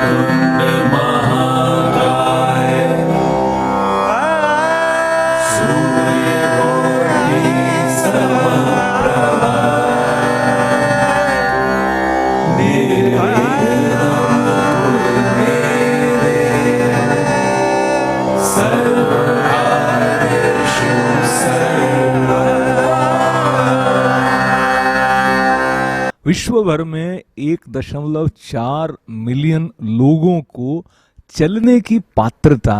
कुंड महाकाय सूर्यकोटि समप्रभ निर्विघ्नं कुरु मे देव सर्वकार्येषु सर्वदा। विश्व भर में 1.4 मिलियन लोगों को चलने की पात्रता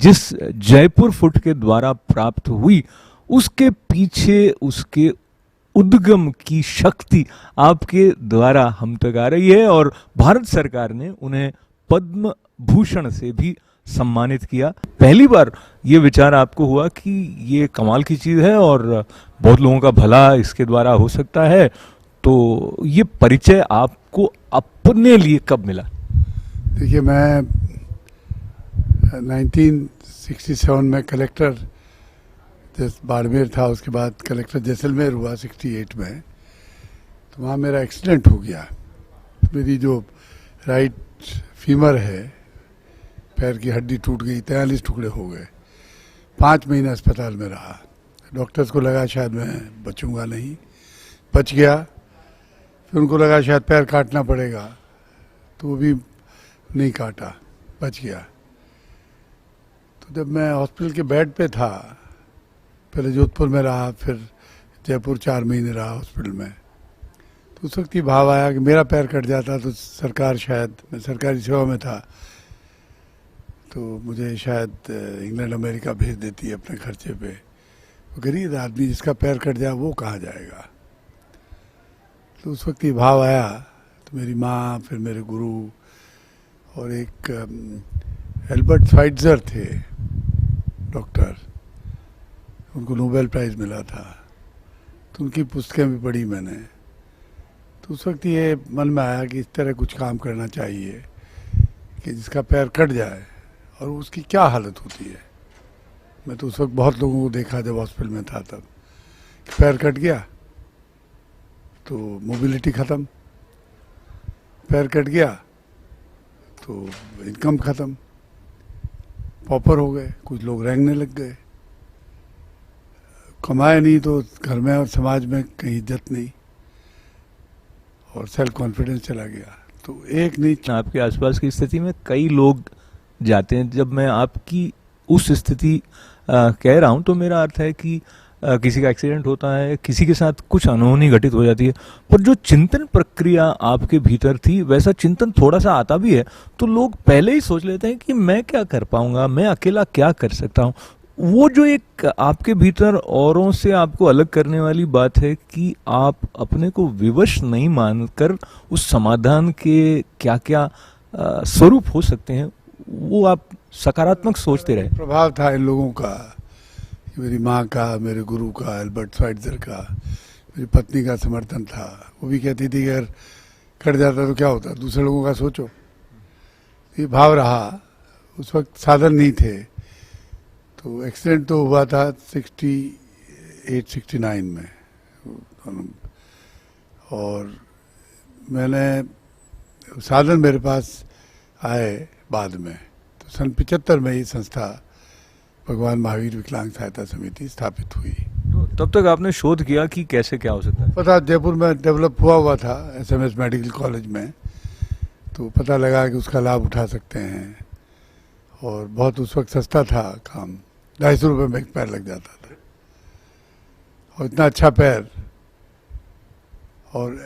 जिस जयपुर फुट के द्वारा प्राप्त हुई, उसके पीछे उसके उद्गम की शक्ति आपके द्वारा हम तक आ रही है और भारत सरकार ने उन्हें पद्म भूषण से भी सम्मानित किया। पहली बार ये विचार आपको हुआ कि ये कमाल की चीज है और बहुत लोगों का भला इसके द्वारा हो सकता है, तो ये परिचय आपको अपने लिए कब मिला? देखिए, मैं 1967 में कलेक्टर बाड़मेर था, उसके बाद कलेक्टर जैसलमेर हुआ 68 में। तो वहाँ मेरा एक्सीडेंट हो गया। मेरी जो राइट फीमर है, पैर की हड्डी टूट गई, 43 टुकड़े हो गए। 5 महीने अस्पताल में रहा। डॉक्टर्स को लगा शायद मैं बचूंगा नहीं, बच गया। फिर उनको लगा शायद पैर काटना पड़ेगा, तो वो भी नहीं काटा, बच गया। तो जब मैं हॉस्पिटल के बेड पे था, पहले जोधपुर में रहा, फिर जयपुर 4 महीने रहा हॉस्पिटल में, तो उस वक्त ही भाव आया कि मेरा पैर कट जाता तो सरकार, शायद मैं सरकारी सेवा में था, तो मुझे शायद इंग्लैंड अमेरिका भेज देती अपने खर्चे पे। वो गरीब आदमी जिसका पैर कट जाए वो कहाँ जाएगा। तो उस वक्त ही भाव आया। तो मेरी माँ, फिर मेरे गुरु और एक एल्बर्ट श्वाइट्जर थे डॉक्टर, उनको नोबेल प्राइज़ मिला था, तो उनकी पुस्तकें भी पढ़ी मैंने। तो उस वक्त ये मन में आया कि इस तरह कुछ काम करना चाहिए कि जिसका पैर कट जाए और उसकी क्या हालत होती है। मैं तो उस वक्त बहुत लोगों को देखा जब हॉस्पिटल में था, तब पैर कट गया तो मोबिलिटी ख़त्म, पैर कट गया तो इनकम ख़त्म, पॉपर हो गए, कुछ लोग रेंगने लग गए, कमाए नहीं तो घर में और समाज में कहीं इज्जत नहीं, और सेल्फ कॉन्फिडेंस चला गया। तो एक नहीं, आपके आसपास की स्थिति में कई लोग जाते हैं। जब मैं आपकी उस स्थिति कह रहा हूं तो मेरा अर्थ है कि किसी का एक्सीडेंट होता है, किसी के साथ कुछ अनहोनी घटित हो जाती है, पर जो चिंतन प्रक्रिया आपके भीतर थी वैसा चिंतन थोड़ा सा आता भी है तो लोग पहले ही सोच लेते हैं कि मैं क्या कर पाऊंगा, मैं अकेला क्या कर सकता हूं। वो जो एक आपके भीतर औरों से आपको अलग करने वाली बात है कि आप अपने को विवश नहीं मानकर उस समाधान के क्या क्या स्वरूप हो सकते हैं, वो आप सकारात्मक सोचते रहे। प्रभाव था इन लोगों का, मेरी माँ का, मेरे गुरु का, एल्बर्ट श्वाइट्जर का, मेरी पत्नी का समर्थन था। वो भी कहती थी कि अगर कट जाता तो क्या होता, दूसरे लोगों का सोचो। ये भाव रहा। उस वक्त साधन नहीं थे। तो एक्सीडेंट तो हुआ था 68-69 में, और मैंने साधन मेरे पास आए बाद में। तो सन 75 में ये संस्था भगवान महावीर विकलांग सहायता समिति स्थापित हुई। तो तब तक आपने शोध किया कि कैसे क्या हो सकता है? पता जयपुर में डेवलप हुआ था SMS मेडिकल कॉलेज में, तो पता लगा कि उसका लाभ उठा सकते हैं, और बहुत उस वक्त सस्ता था काम, 250 रुपये में एक पैर लग जाता था, और इतना अच्छा पैर। और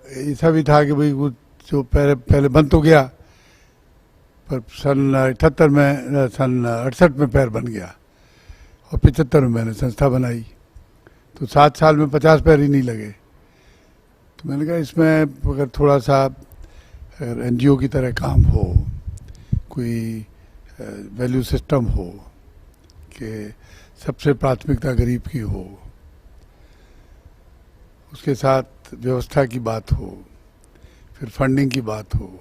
ऐसा भी था कि भाई वो जो पैर पहले बंद तो गया, पर सन 68 में पैर बन गया, और 75 में मैंने संस्था बनाई। तो 7 साल में 50 पैर ही नहीं लगे। तो मैंने कहा इसमें अगर थोड़ा सा अगर NGO की तरह काम हो, कोई वैल्यू सिस्टम हो कि सबसे प्राथमिकता गरीब की हो, उसके साथ व्यवस्था की बात हो, फिर फंडिंग की बात हो,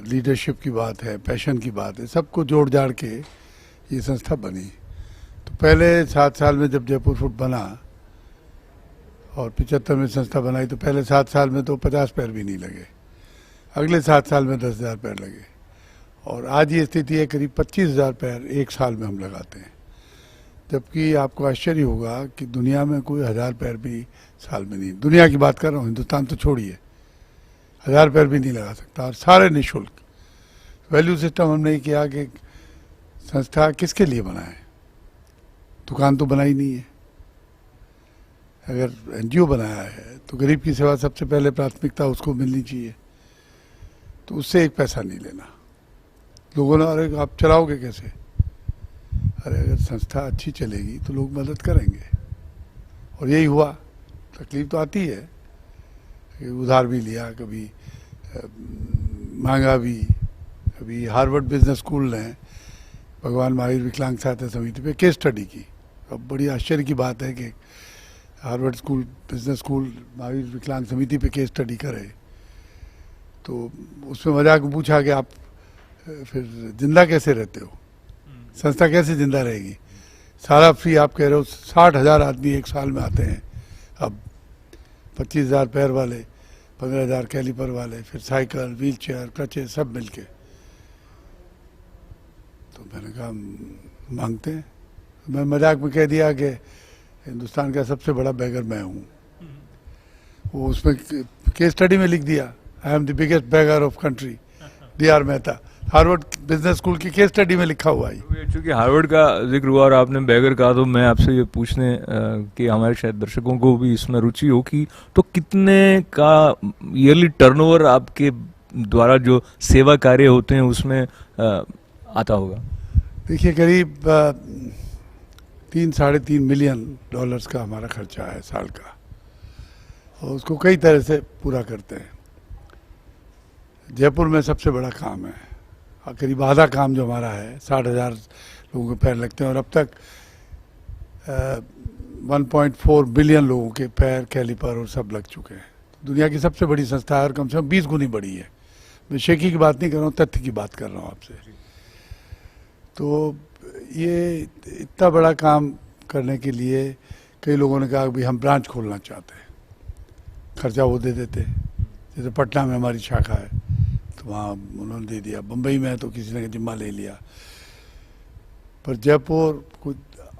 लीडरशिप की बात है, पैशन की बात है, सबको जोड़ जाड़ के ये संस्था बनी। तो पहले 7 साल में जब जयपुर फुट बना और 75 में संस्था बनाई, तो पहले 7 साल में तो 50 पैर भी नहीं लगे। अगले 7 साल में 10,000 पैर लगे, और आज ये स्थिति है करीब 25,000 पैर एक साल में हम लगाते हैं। जबकि आपको आश्चर्य होगा कि दुनिया में कोई 1,000 पैर भी साल में नहीं, दुनिया की बात कर रहा हूँ, हिंदुस्तान तो छोड़िए, 1,000 पैर भी नहीं लगा सकता, और सारे निःशुल्क। वैल्यू सिस्टम हमने किया कि संस्था किसके लिए बना है, दुकान तो बनाई नहीं है। अगर एनजीओ बनाया है तो गरीब की सेवा सबसे पहले प्राथमिकता उसको मिलनी चाहिए, तो उससे एक पैसा नहीं लेना। लोगों ने, अरे आप चलाओगे कैसे? अरे अगर संस्था अच्छी चलेगी तो लोग मदद करेंगे, और यही हुआ। तकलीफ तो आती है कि उधार भी लिया, कभी मांगा भी। अभी हार्वर्ड बिजनेस स्कूल ने भगवान महावीर विकलांग सहायता समिति पे केस स्टडी की। अब बड़ी आश्चर्य की बात है कि Harvard school business school Mahavir विकलांग समिति पे केस स्टडी करे, तो उसमें मजाक में पूछा कि आप फिर जिंदा कैसे रहते हो, संस्था कैसे जिंदा रहेगी? सारा फ्री आप कह रहे हो, 60,000 आदमी एक साल में आते हैं, अब 25,000 पैर वाले, 15,000 कैलिपर वाले, फिर साइकिल, व्हील चेयर, क्रचेस सब मिलके। तो मैंने कहा मांगते हैं। मैं मजाक में कह दिया कि हिंदुस्तान का सबसे बड़ा बैगर मैं हूँ। वो उसमें केस स्टडी में लिख दिया, I am the biggest beggar of country, D.R. Mehta. Harvard business school की केस स्टडी में लिखा हुआ है। चूंकि हार्वर्ड का जिक्र हुआ और आपने बैगर कहा, तो मैं आपसे ये पूछने कि हमारे शायद दर्शकों को भी इसमें रुचि हो कि तो कितने का ईयरली टर्नओवर आपके द्वारा जो सेवा कार्य होते हैं उसमें आता होगा? देखिए करीब 3-3.5 मिलियन डॉलर्स का हमारा खर्चा है साल का, और उसको कई तरह से पूरा करते हैं। जयपुर में सबसे बड़ा काम है, और करीब आधा काम जो हमारा है, 60,000 लोगों के पैर लगते हैं, और अब तक 1.4 बिलियन लोगों के पैर, कैलिपर और सब लग चुके हैं। दुनिया की सबसे बड़ी संस्था है, और कम से कम 20 गुनी बड़ी है। मैं शेखी की बात नहीं कर रहा हूँ, तथ्य की बात कर रहा हूँ आपसे। तो ये इतना बड़ा काम करने के लिए कई लोगों ने कहा कि हम ब्रांच खोलना चाहते हैं, खर्चा वो दे देते हैं। जैसे पटना में हमारी शाखा है तो वहाँ उन्होंने दे दिया, बम्बई में है तो किसी ने जिम्मा ले लिया, पर जयपुर कुछ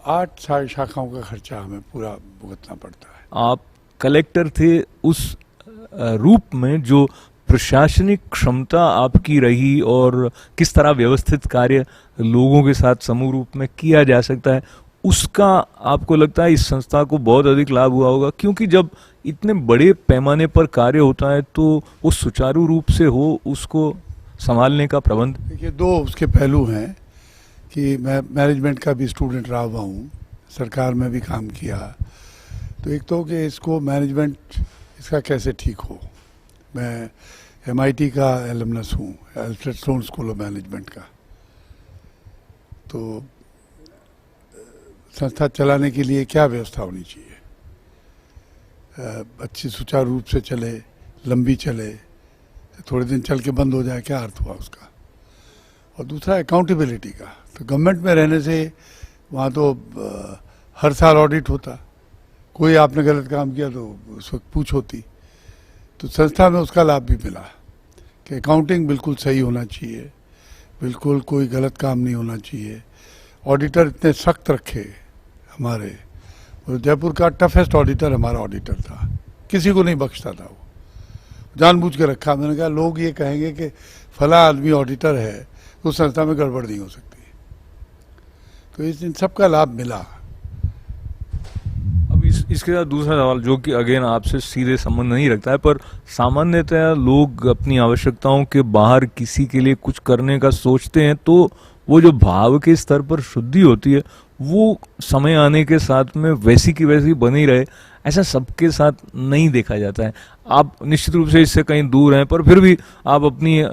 8 शाखाओं का खर्चा हमें पूरा भुगतना पड़ता है। आप कलेक्टर थे, उस रूप में जो प्रशासनिक क्षमता आपकी रही और किस तरह व्यवस्थित कार्य लोगों के साथ समूह रूप में किया जा सकता है, उसका आपको लगता है इस संस्था को बहुत अधिक लाभ हुआ होगा? क्योंकि जब इतने बड़े पैमाने पर कार्य होता है तो वो सुचारू रूप से हो, उसको संभालने का प्रबंध। देखिए 2 उसके पहलू हैं कि मैं मैनेजमेंट का भी स्टूडेंट रहा हुआ हूँ, सरकार में भी काम किया। तो एक तो कि इसको मैनेजमेंट इसका कैसे ठीक हो। मैं MIT का एलुमनस हूँ, Alfred stone school of management का। तो संस्था चलाने के लिए क्या व्यवस्था होनी चाहिए, अच्छी सुचारू रूप से चले, लंबी चले, थोड़े दिन चल के बंद हो जाए, क्या अर्थ हुआ उसका। और दूसरा अकाउंटेबिलिटी का, तो गवर्नमेंट में रहने से वहाँ तो हर साल ऑडिट होता, कोई आपने गलत काम किया तो उस वक्त पूछ होती। तो संस्था में उसका लाभ भी मिला कि अकाउंटिंग बिल्कुल सही होना चाहिए, बिल्कुल कोई गलत काम नहीं होना चाहिए। ऑडिटर इतने सख्त रखे हमारे, और जयपुर का टफेस्ट ऑडिटर हमारा ऑडिटर था, किसी को नहीं बख्शता था, वो जानबूझ के रखा। मैंने कहा लोग ये कहेंगे कि फला आदमी ऑडिटर है तो संस्था में गड़बड़ नहीं हो सकती। तो इन सब का लाभ मिला। अब इसके साथ दूसरा सवाल जो कि अगेन आपसे सीधे संबंध नहीं रखता है, पर सामान्यतः लोग अपनी आवश्यकताओं के बाहर किसी के लिए कुछ करने का सोचते हैं, तो वो जो भाव के स्तर पर शुद्धि होती है वो समय आने के साथ में वैसी की वैसी बनी रहे, ऐसा सबके साथ नहीं देखा जाता है। आप निश्चित रूप से इससे कहीं दूर हैं, पर फिर भी आप अपनी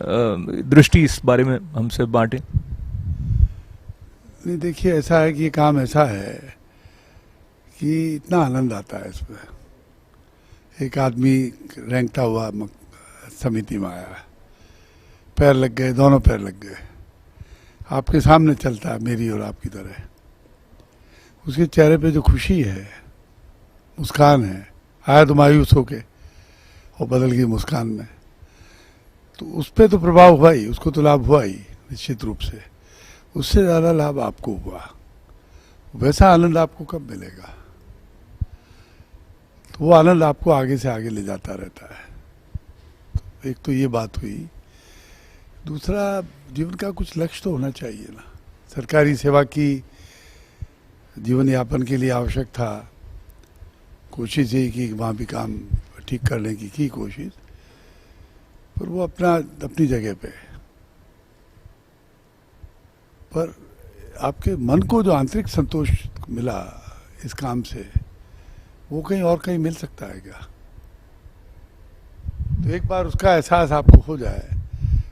दृष्टि इस बारे में हमसे बांटें। नहीं देखिए, ऐसा है कि ये काम ऐसा है कि इतना आनंद आता है इसमें। एक आदमी रेंगता हुआ समिति में आया, पैर लग गए, दोनों पैर लग गए, आपके सामने चलता है मेरी और आपकी तरह। उसके चेहरे पे जो खुशी है, मुस्कान है, आया तो मायूस होके और बदल गई मुस्कान में। तो उस पर तो प्रभाव हुआ ही, उसको तो लाभ हुआ ही निश्चित रूप से। उससे ज़्यादा लाभ आपको हुआ। वैसा आनंद आपको कब मिलेगा? तो वो आनंद आपको आगे से आगे ले जाता रहता है। तो एक तो ये बात हुई। दूसरा, जीवन का कुछ लक्ष्य तो होना चाहिए ना। सरकारी सेवा की जीवन यापन के लिए आवश्यक था, कोशिश यही की वहाँ भी काम ठीक करने की कोशिश, पर वो अपनी जगह पे। पर आपके मन को जो आंतरिक संतोष मिला इस काम से, वो कहीं और कहीं मिल सकता है क्या? तो एक बार उसका एहसास आपको हो जाए,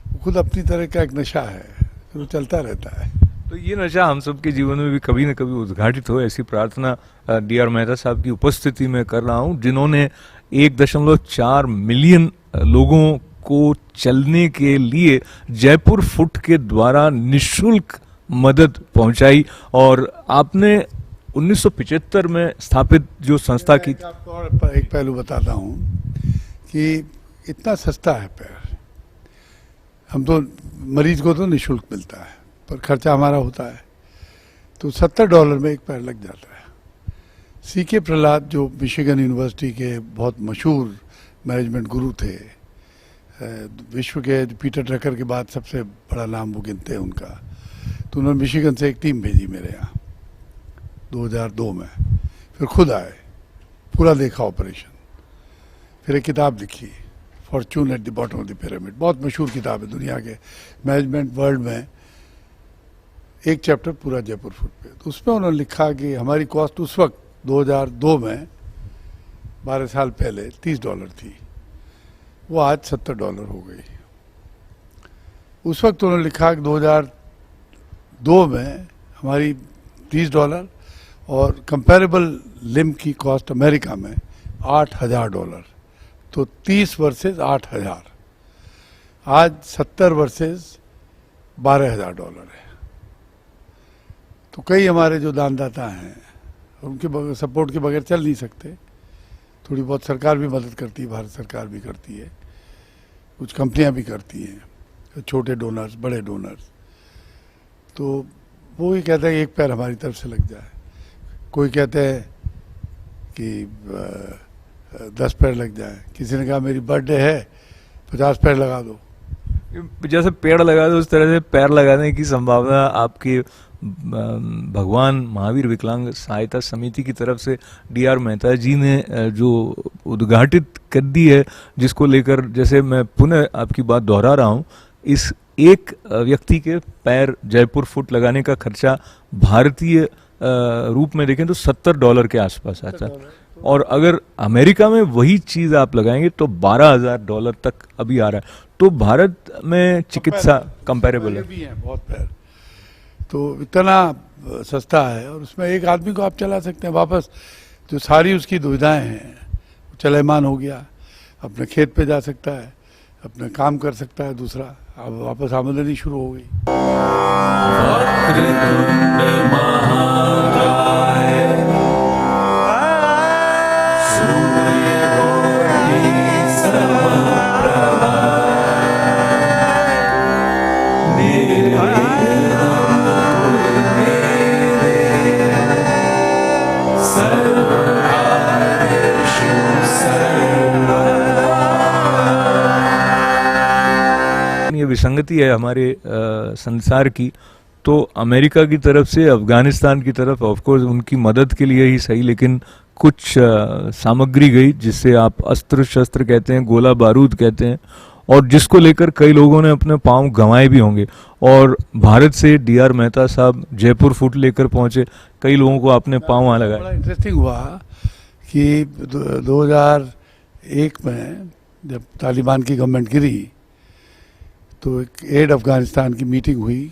वो खुद अपनी तरह का एक नशा है, फिर वो चलता रहता है। तो ये नशा हम सबके जीवन में भी कभी न कभी उद्घाटित हो, ऐसी प्रार्थना डी.आर. मेहता साहब की उपस्थिति में कर रहा हूँ, जिन्होंने 1.4 मिलियन लोगों को चलने के लिए जयपुर फुट के द्वारा निःशुल्क मदद पहुंचाई। और आपने 1975 में स्थापित जो संस्था की, आपको और एक पहलू बताता हूँ कि इतना सस्ता है पैर। हम तो मरीज को तो निःशुल्क मिलता है, पर खर्चा हमारा होता है। तो $70 में एक पैर लग जाता है। C.K. प्रहलाद, जो मिशिगन यूनिवर्सिटी के बहुत मशहूर मैनेजमेंट गुरु थे, विश्व के पीटर ड्रकर के बाद सबसे बड़ा नाम वो गिनते हैं उनका, तो उन्होंने मिशिगन से एक टीम भेजी मेरे यहाँ 2002 में। फिर खुद आए, पूरा देखा ऑपरेशन, फिर एक किताब लिखी, Fortune at the bottom of the pyramid. बहुत मशहूर किताब है दुनिया के मैनेजमेंट वर्ल्ड में। एक चैप्टर पूरा जयपुर फुट पे। तो उसमें उन्होंने लिखा कि हमारी कॉस्ट उस वक्त 2002 में, 12 साल पहले, $30 थी, वो आज $70 हो गई। उस वक्त उन्होंने लिखा कि 2002 में हमारी $30 और कंपेरेबल लिम्ब की कॉस्ट अमेरिका में $8,000। तो 30 वर्सेस 8,000, आज 70 वर्सेस $12,000 है। तो कई हमारे जो दानदाता हैं, उनके सपोर्ट के बगैर चल नहीं सकते। थोड़ी बहुत सरकार भी मदद करती है, भारत सरकार भी करती है, कुछ कंपनियां भी करती हैं, छोटे डोनर्स, बड़े डोनर्स। तो वो ही कहते हैं एक पैर हमारी तरफ से लग जाए। कोई कहते हैं कि 10 पैर लग जाए। किसी ने कहा मेरी बर्थडे है, 50 पैर लगा दो। जैसे पेड़ लगा दो, उस तरह से पैर लगाने की संभावना आपकी भगवान महावीर विकलांग सहायता समिति की तरफ से डी.आर. मेहता जी ने जो उद्घाटित कर दी है, जिसको लेकर, जैसे मैं पुनः आपकी बात दोहरा रहा हूँ, इस एक व्यक्ति के पैर जयपुर फुट लगाने का खर्चा भारतीय रूप में देखें तो $70 के आसपास आता है। और अगर अमेरिका में वही चीज आप लगाएंगे तो $12,000 तक अभी आ रहा है। तो भारत में चिकित्सा कंपैरेबल है। भी हैं बहुत पैर, तो इतना सस्ता है। और उसमें एक आदमी को आप चला सकते हैं वापस। जो सारी उसकी दुविधाएं हैं, चलेमान हो गया, अपने खेत पे जा सकता है, अपने काम कर सकता है। दूसरा, अब वापस आमदनी शुरू हो गई। वक्रतुंड महाकाय, सूर्यकोटि समप्रभा, निर्विघ्नं कुरु मे देव, सर्वकार्येषु सर्वदा। ये विसंगति है हमारे संसार की। तो अमेरिका की तरफ से अफगानिस्तान की तरफ ऑफकोर्स उनकी मदद के लिए ही सही, लेकिन कुछ सामग्री गई जिससे आप अस्त्र शस्त्र कहते हैं, गोला बारूद कहते हैं, और जिसको लेकर कई लोगों ने अपने पांव गंवाए भी होंगे। और भारत से डी.आर. मेहता साहब जयपुर फुट लेकर पहुंचे, कई लोगों को आपने पांव वहाँ लगाए। बड़ा इंटरेस्टिंग हुआ कि 2001 में जब तालिबान की गवर्नमेंट गिरी, तो एक एड अफगानिस्तान की मीटिंग हुई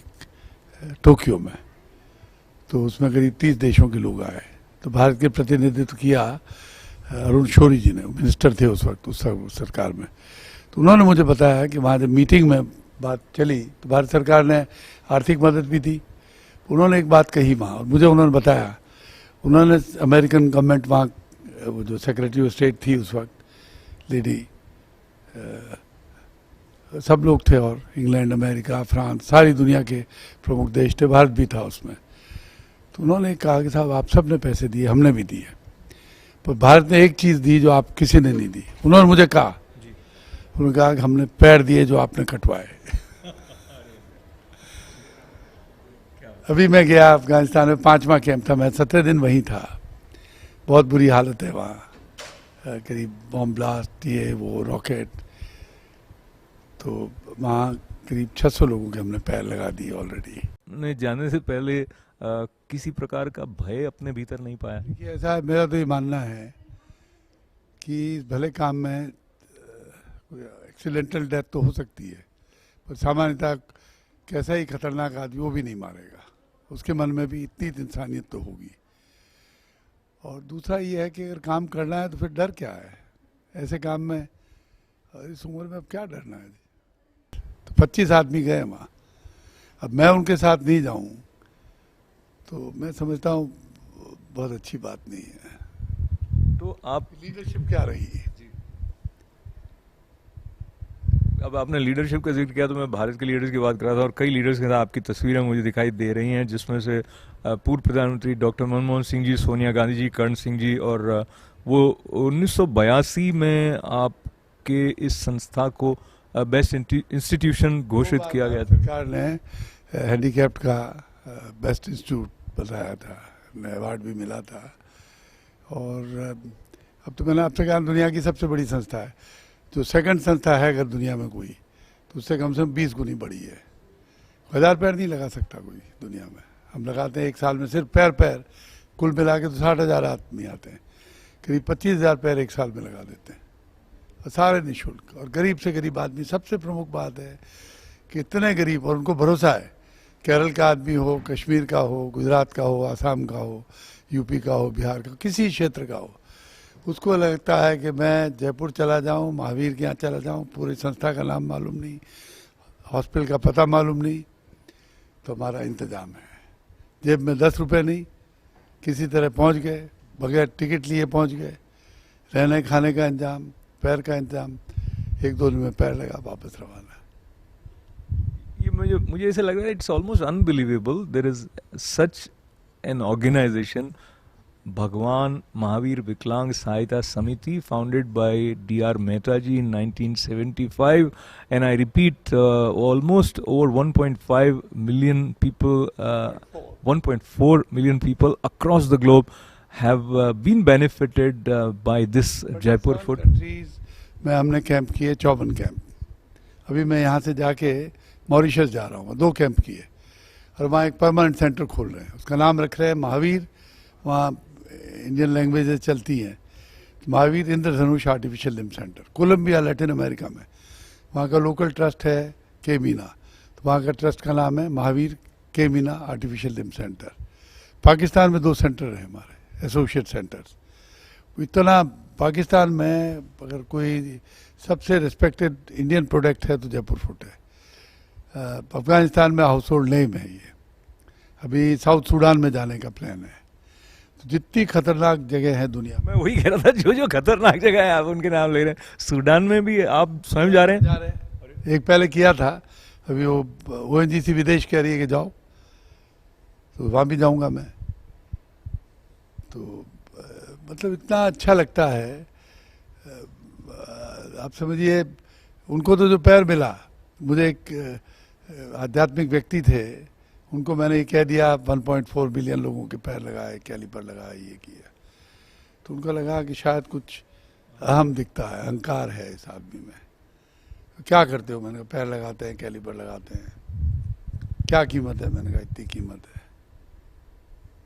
टोक्यो में। तो उसमें करीब 30 देशों के लोग आए। तो भारत के प्रतिनिधित्व किया अरुण शौरी जी ने, मिनिस्टर थे उस वक्त उस सरकार में। तो उन्होंने मुझे बताया कि वहाँ जब मीटिंग में बात चली तो भारत सरकार ने आर्थिक मदद भी दी। उन्होंने एक बात कही वहाँ, और मुझे उन्होंने बताया, उन्होंने अमेरिकन गवर्नमेंट वहाँ, वो जो सेक्रेटरी ऑफ स्टेट थी उस वक्त, लेडी सब लोग थे, और इंग्लैंड, अमेरिका, फ्रांस, सारी दुनिया के प्रमुख देश थे, भारत भी था उसमें। तो उन्होंने कहा कि साहब आप सब ने पैसे दिए, हमने भी दिए, पर भारत ने एक चीज़ दी जो आप किसी ने नहीं दी। उन्होंने मुझे कहा, उन्होंने कहा कि हमने पैर दिए जो आपने कटवाए। अभी मैं गया अफगानिस्तान में, 5वां कैंप था, मैं 17 दिन वहीं था। बहुत बुरी हालत है वहाँ, करीब बॉम्ब ब्लास्ट, ये वो रॉकेट। तो वहाँ करीब 600 लोगों के हमने पैर लगा दिए ऑलरेडी। ने जाने से पहले किसी प्रकार का भय अपने भीतर नहीं पाया? देखिए ऐसा है, मेरा तो ये मानना है कि इस भले काम में एक्सीडेंटल डेथ तो हो सकती है, पर सामान्यतः कैसा ही खतरनाक आदमी वो भी नहीं मारेगा, उसके मन में भी इतनी इंसानियत तो होगी। और दूसरा ये है कि अगर काम करना है तो फिर डर क्या है ऐसे काम में, इस उम्र में अब क्या डरना है। तो 25 आदमी गए वहाँ, अब मैं उनके साथ नहीं जाऊँ तो मैं समझता हूँ बहुत अच्छी बात नहीं है। तो आप लीडरशिप क्या रही है? अब आपने लीडरशिप का जिक्र किया तो मैं भारत के लीडर्स की बात कर रहा था, और कई लीडर्स के साथ आपकी तस्वीरें मुझे दिखाई दे रही हैं, जिसमें से पूर्व प्रधानमंत्री डॉक्टर मनमोहन सिंह जी, सोनिया गांधी जी, कर्ण सिंह जी, और वो 1982 में आपके इस संस्था को बेस्ट इंस्टीट्यूशन घोषित किया गया था। सरकार ने हैंडीकैप्ड का बेस्ट इंस्टीट्यूट बताया था, अवार्ड भी मिला था। और अब तो मैंने आपसे कहा दुनिया की सबसे बड़ी संस्था है, जो सेकंड संस्था है अगर दुनिया में कोई, तो उससे कम से कम 20 गुनी बड़ी है। 1000 पैर नहीं लगा सकता कोई दुनिया में, हम लगाते हैं एक साल में सिर्फ पैर कुल मिला के तो 60,000 आदमी आते हैं, करीब 25,000 पैर एक साल में लगा देते हैं, और सारे निःशुल्क। और गरीब से गरीब आदमी, सबसे प्रमुख बात है कि इतने गरीब, और उनको भरोसा है, केरल का आदमी हो, कश्मीर का हो, गुजरात का हो, आसाम का हो, यूपी का हो, बिहार का, किसी क्षेत्र का हो, उसको लगता है कि मैं जयपुर चला जाऊं, महावीर के यहाँ चला जाऊं, पूरी संस्था का नाम मालूम नहीं, हॉस्पिटल का पता मालूम नहीं, तो हमारा इंतजाम है। जेब में 10 रुपये नहीं, किसी तरह पहुंच गए, बगैर टिकट लिए पहुंच गए, रहने खाने का इंतजाम, पैर का इंतजाम, 1-2 दिन में पैर लगा, वापस रवाना। ये मुझे ऐसा लग रहा है, it's almost unbelievable, there is such an organization, भगवान महावीर विकलांग सहायता समिति, founded by D.R. Mehta ji in 1975, and I repeat, almost over 1.5 million people, 1.4 million people across the globe have been benefited by this Jaipur Foot. में हमने camp किए, 54 camp. अभी मैं यहाँ से जाके मॉरिशस जा रहा हूँ, 2 कैंप किए, और वहाँ एक परमानेंट सेंटर खोल रहे हैं, उसका नाम रख रहे हैं महावीर। वहाँ इंडियन लैंग्वेजेस चलती हैं, Mahavir Indradhanush artificial limb centre, Colombia, Latin America में। वहाँ का लोकल ट्रस्ट है के मीना, तो वहाँ का ट्रस्ट का नाम है महावीर के Meena artificial limb centre. Pakistan में 2 सेंटर हैं हमारे, एसोसिएट सेंटर्स। इतना पाकिस्तान में अगर कोई सबसे रिस्पेक्टेड इंडियन प्रोडक्ट है तो जयपुर फुट है। अफगानिस्तान में हाउस होल्ड नेम है ये। अभी साउथ सूडान में जाने का प्लान है। तो जितनी खतरनाक जगह है दुनिया में, मैं वही कह रहा था, जो खतरनाक जगह है आप उनके नाम ले रहे हैं। सूडान में भी आप स्वयं जा रहे हैं? एक पहले किया था, अभी वो ONGC विदेश कह रही है कि जाओ, तो वहाँ भी जाऊँगा मैं। तो मतलब इतना अच्छा लगता है, आप समझिए, उनको तो जो पैर मिला, मुझे एक आध्यात्मिक व्यक्ति थे, उनको मैंने ये कह दिया 1.4 बिलियन लोगों के पैर लगाए, कैलिपर लगाए, ये किया, तो उनको लगा कि शायद कुछ अहम दिखता है, अहंकार है इस आदमी में। तो क्या करते हो? मैंने कहा पैर लगाते हैं, कैलिपर लगाते हैं। क्या कीमत है? मैंने कहा इतनी कीमत है।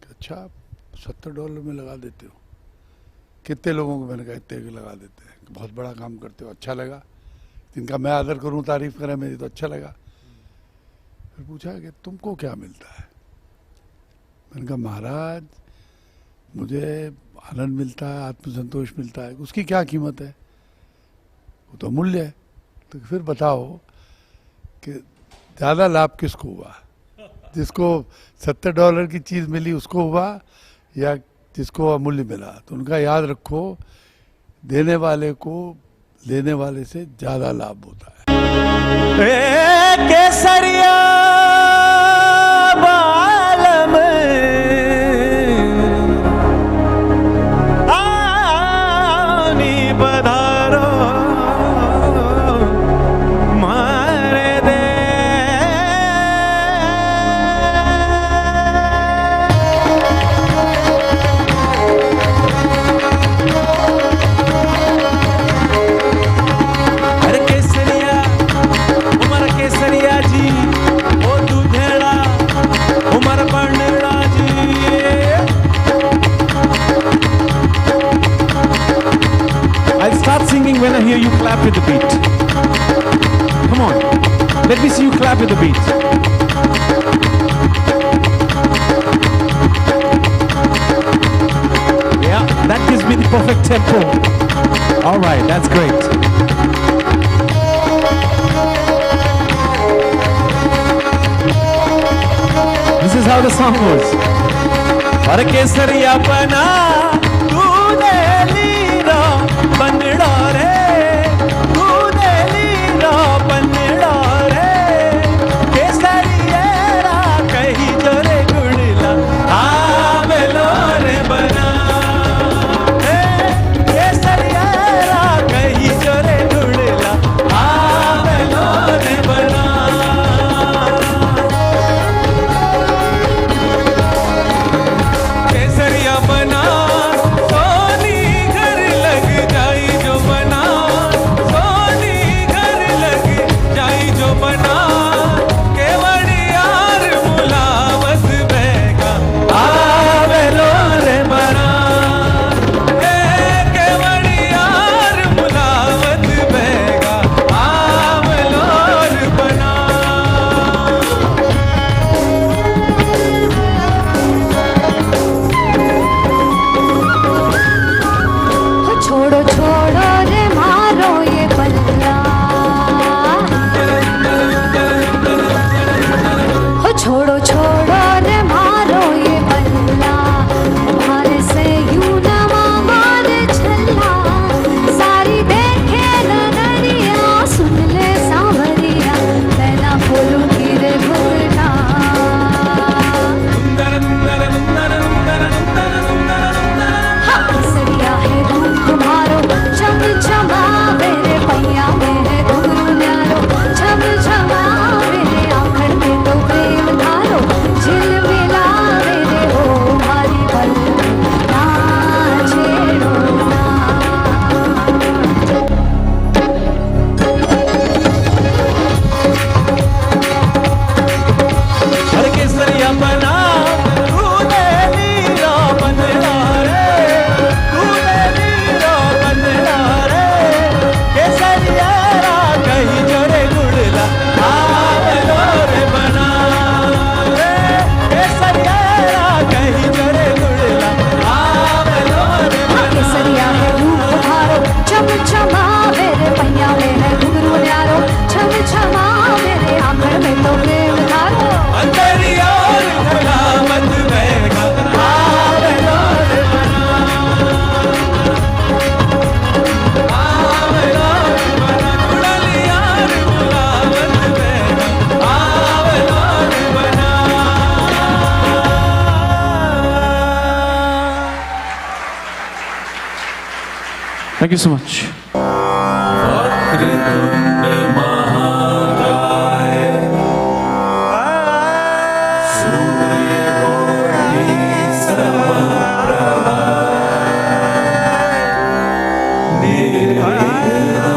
अच्छा, $70 में लगा देते हो? कितने लोगों को? मैंने कहा इतने के लगा देते हैं। बहुत बड़ा काम करते हो, अच्छा लगा। जिनका मैं आदर करूं, तारीफ करें मेरी, तो अच्छा लगा। फिर पूछा कि तुमको क्या मिलता है? मैंने कहा महाराज, मुझे आनंद मिलता है, आत्मसंतोष मिलता है। उसकी क्या कीमत है? वो तो अमूल्य है। तो फिर बताओ कि ज़्यादा लाभ किसको हुआ? जिसको $70 की चीज़ मिली उसको हुआ, या जिसको अमूल्य मिला? तो उनका याद रखो, देने वाले को लेने वाले से ज़्यादा लाभ होता है। केसरिया बालम आनी पधारो मारे दे अरे केसरिया उमर केसरिया जी ओ दूधेड़ा उमर पंडड़ा जी I'll start singing when I hear you clap with the beat. Come on, let me see you clap with the beat. Yeah, that gives me the perfect tempo. All right, that's great. This is how the song goes. अरे केसरिया बना तूने lira बनड़ा रे तूने lira बनड़ा रे केसरिया रा कहीं जोरे गुड़ला आवेलो रे बना केसरिया रा कहीं जोरे गुड़ला आवेलो रे बना केसरिया बना सोनी घर लग जाई जो बना सोनी घर लग जाई जो बना केवड़ियार मुलावत बेगा आवेलो रे बना केवड़ियार मुलावत बेगा आवेलो रे बना हो छोड़ो छोड़ो रे मारो ये बल्ला हो छोड़ो छोड़ो रे मारो ये बल्ला तुम्हारे से यूं न मारे छल्ला सारी देखे नजरिया सुन ले सांवरिया मैं ना बोलूं कि रे भुगना केसरिया है रूप तुम्हारो चम चमा मेरे पैया में है घुंघरू न्यारो चम चमा मेरे आंखन में तो प्रेम धारो झिलमिला मेरे हो मारी पल ना छेड़ो ना हर केसरिया बना तूने लीरा बनड़ा रे तूने लीरा बनड़ा रे केसरिया रा कहीं जोरे गुड़ला आवेलो रे बना रे केसरिया रा कहीं जोरे गुड़ला आवेलो रे बना केसरिया है रूप तुम्हारो चम चमा मेरे पैया में है घुंघरू न्यारो छम छमा मेरे आंखन में तो प्रेम धारो अंतरिया और गुलामत बेगा आवेलो रे बना आवेलो रे बना गुड़लिया रे गुलामत बेगा आवेलो रे बना Thank you so much. Vakratunda महाकाय सूर्यकोटि समप्रभा निर्विघ्नं